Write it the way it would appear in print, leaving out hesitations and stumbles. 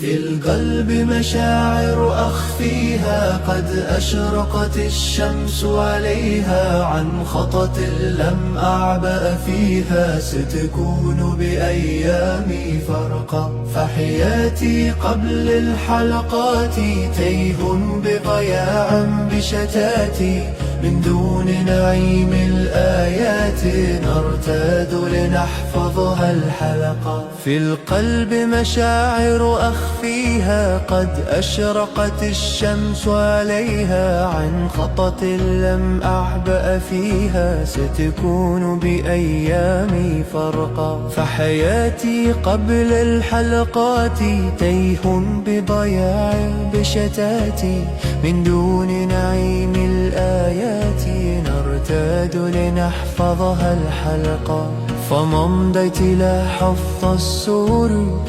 في القلب مشاعر أخفيها، قد أشرقت الشمس عليها، عن خطة لم أعبأ فيها، ستكون بأيامي فرقا. فحياتي قبل الحلقات تيه بضياع بشتاتي، من دون نعيم الآيات نرتاد لنحفظها الحلقة. في القلب مشاعر أخفيها، قد أشرقت الشمس عليها، عن خطة لم أعبأ فيها، ستكون بأيامي فرقا. فحياتي قبل الحلقات تيه بضياع بشتاتي، من دون نعيم الآيات نرتاد لنحفظها الحلقة. فمضيت إلى حفظ السور